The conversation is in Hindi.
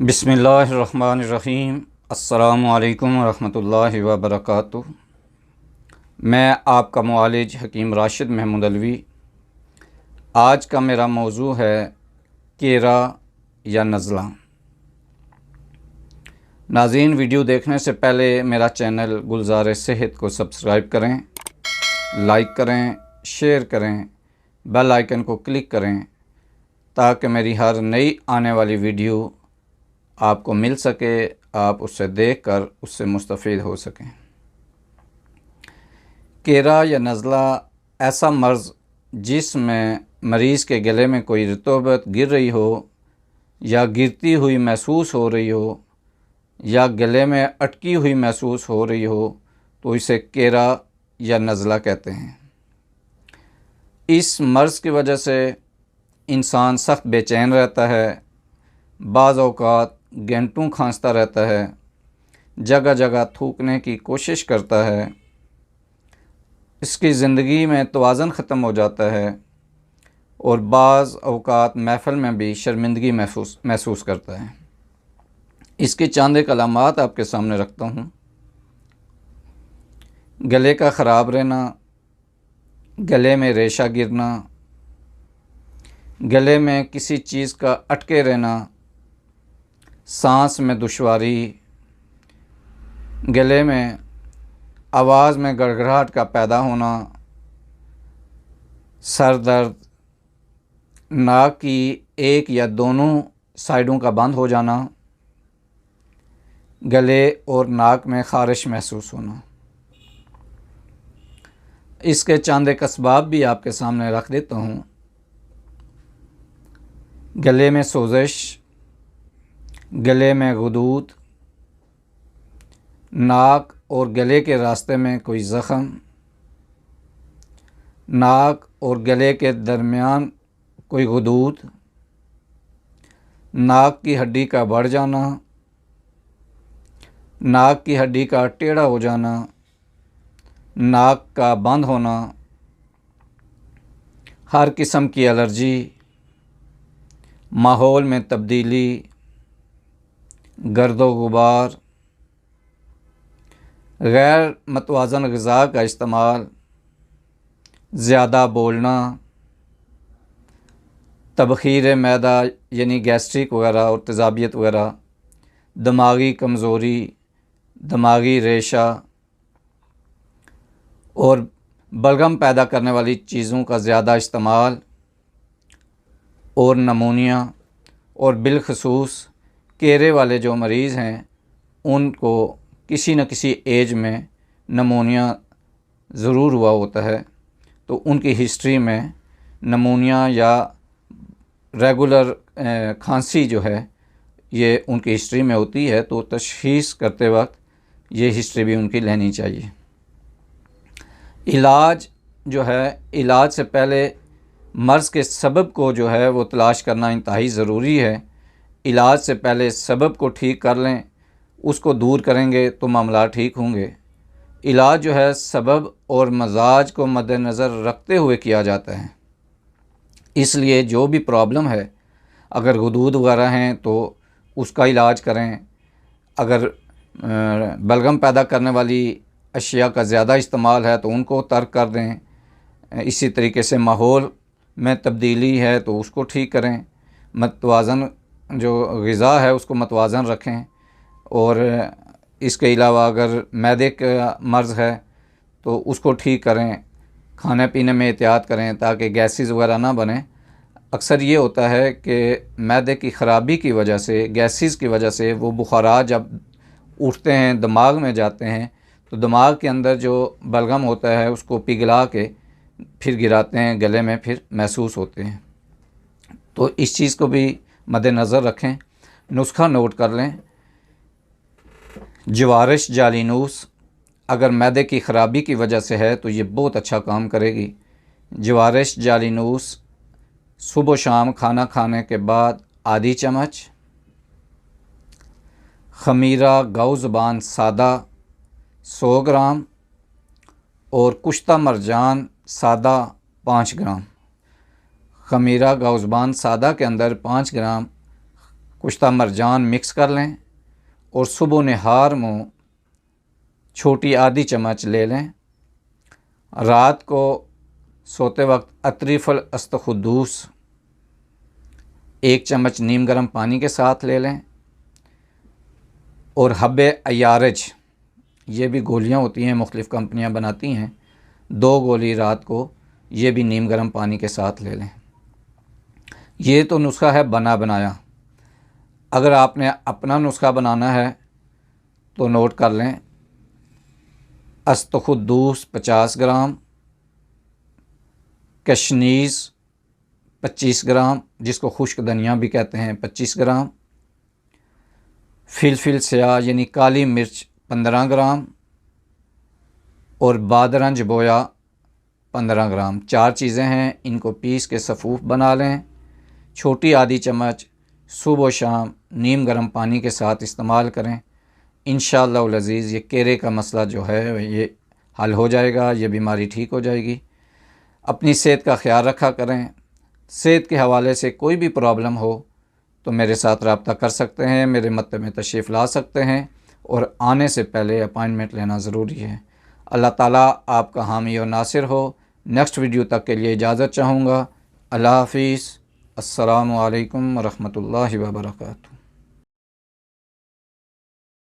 बिस्मिल्लाहिर्रहमानिर्रहीम। अस्सलामुअलैकुम वरहमतुल्लाहि वबरकातुहू। मैं आपका मुआलिज हकीम राशिद महमूद अलवी। आज का मेरा मौजू है केरा या नज़ला। नाज़रीन, वीडियो देखने से पहले मेरा चैनल गुलज़ार सेहत को सब्सक्राइब करें, लाइक करें, शेयर करें, बेल आइकन को क्लिक करें ताकि मेरी हर नई आने वाली वीडियो आपको मिल सके, आप उससे देखकर उससे मुस्तफ़ीद हो सकें। केरा या नज़ला ऐसा मर्ज़ जिसमें मरीज़ के गले में कोई रतूबत गिर रही हो या गिरती हुई महसूस हो रही हो या गले में अटकी हुई महसूस हो रही हो तो इसे केरा या नज़ला कहते हैं। इस मर्ज़ की वजह से इंसान सख्त बेचैन रहता है, बाज़ औक़ात घंटों खांसता रहता है, जगह जगह थूकने की कोशिश करता है, इसकी ज़िंदगी में तवाज़ुन ख़त्म हो जाता है और बाज़ औक़ात महफ़िल में भी शर्मिंदगी महसूस करता है। इसके चंद एक अलामात आपके सामने रखता हूँ। गले का ख़राब रहना, गले में रेशा गिरना, गले में किसी चीज़ का अटके रहना, सांस में दुश्वारी, गले में आवाज़ में गड़गड़ाहट का पैदा होना, सर दर्द, नाक की एक या दोनों साइडों का बंद हो जाना, गले और नाक में ख़ारिश महसूस होना। इसके चंद एक असबाब भी आपके सामने रख देता हूँ। गले में सोजिश, गले में गुदूद, नाक और गले के रास्ते में कोई ज़ख़म, नाक और गले के दरमियान कोई गुदूद, नाक की हड्डी का बढ़ जाना, नाक की हड्डी का टेढ़ा हो जाना, नाक का बंद होना, हर किस्म की एलर्जी, माहौल में तब्दीली, गर्दो गुबार, गैर मतवाज़न ग़िज़ा का इस्तेमाल, ज़्यादा बोलना, तबख़ीर मैदा यानी गैस्ट्रिक वगैरह और तेज़ाबियत वगैरह, दिमागी कमज़ोरी, दिमागी रेशा और बलगम पैदा करने वाली चीज़ों का ज़्यादा इस्तेमाल और नमूनिया और बिलखसूस केरे वाले जो मरीज़ हैं उनको किसी न किसी एज में नमूनिया ज़रूर हुआ होता है, तो उनकी हिस्ट्री में नमूनिया या रेगुलर खांसी जो है ये उनकी हिस्ट्री में होती है, तो तशख़ीस करते वक्त ये हिस्ट्री भी उनकी लेनी चाहिए। इलाज जो है, इलाज से पहले मर्ज़ के सबब को जो है वो तलाश करना इंतहाई ज़रूरी है। इलाज से पहले सबब को ठीक कर लें, उसको दूर करेंगे तो मामला ठीक होंगे। इलाज जो है सबब और मजाज को मद्देनज़र रखते हुए किया जाता है। इसलिए जो भी प्रॉब्लम है, अगर गुदूद वगैरह हैं तो उसका इलाज करें, अगर बलगम पैदा करने वाली अशिया का ज़्यादा इस्तेमाल है तो उनको तर्क कर दें। इसी तरीके से माहौल में तब्दीली है तो उसको ठीक करें, मतवाज़न जो ग़िज़ा है उसको मतवाज़न रखें। और इसके अलावा अगर मैदे का मर्ज़ है तो उसको ठीक करें, खाने पीने में एहतियात करें ताकि गैसेस वगैरह ना बने। अक्सर ये होता है कि मैदे की ख़राबी की वजह से, गैसेस की वजह से वो बुखारात जब उठते हैं, दिमाग में जाते हैं, तो दिमाग के अंदर जो बलगम होता है उसको पिघला के फिर गिराते हैं गले में, फिर महसूस होते हैं। तो इस चीज़ को भी मद्देनज़र रखें। नुस्खा नोट कर लें। जवारिश जालिनूस अगर मैदे की ख़राबी की वजह से है तो ये बहुत अच्छा काम करेगी। जवारिश जालिनूस सुबह शाम खाना खाने के बाद आधी चम्मच, खमीरा गौ ज़ुबान सादा 100 ग्राम और कुश्ता मरजान सादा 5 ग्राम। खमीरा गौ ज़ुबान सादा के अंदर 5 ग्राम, कुश्ता मरजान मिक्स कर लें और सुबह नहार में छोटी आधी चम्मच ले लें। रात को सोते वक्त अतरीफ़ल अस्तखुद्दूस 1 चम्मच नीम गर्म पानी के साथ ले लें और हब्बे अयारज, ये भी गोलियां होती हैं, मुख्तलिफ़ कंपनियां बनाती हैं, 2 गोली रात को ये भी नीम गर्म पानी के साथ ले लें। ये तो नुस्खा है बना बनाया। अगर आपने अपना नुस्खा बनाना है तो नोट कर लें। अस्तखुद्दूस 50 ग्राम, कशनीज़ 25 ग्राम, जिसको खुश्क धनिया भी कहते हैं 25 ग्राम, फिलफिल स्याह यानी काली मिर्च 15 ग्राम और बादरंज बोया 15 ग्राम। 4 चीज़ें हैं, इनको पीस के सफ़ूफ बना लें। छोटी आधी चम्मच सुबह शाम नीम गर्म पानी के साथ इस्तेमाल करें। इंशाअल्लाह अज़ीज़ ये केरे का मसला जो है ये हल हो जाएगा, ये बीमारी ठीक हो जाएगी। अपनी सेहत का ख्याल रखा करें। सेहत के हवाले से कोई भी प्रॉब्लम हो तो मेरे साथ रब्ता कर सकते हैं, मेरे मत्ते में तशरीफ़ ला सकते हैं और आने से पहले अपॉइंटमेंट लेना ज़रूरी है। अल्लाह ताला आपका हामी और नासिर हो। नेक्स्ट वीडियो तक के लिए इजाज़त चाहूँगा। अल्लाह हाफ़िज़। अस्सलामु अलैकुम व रहमतुल्लाहि व बरकातुहू।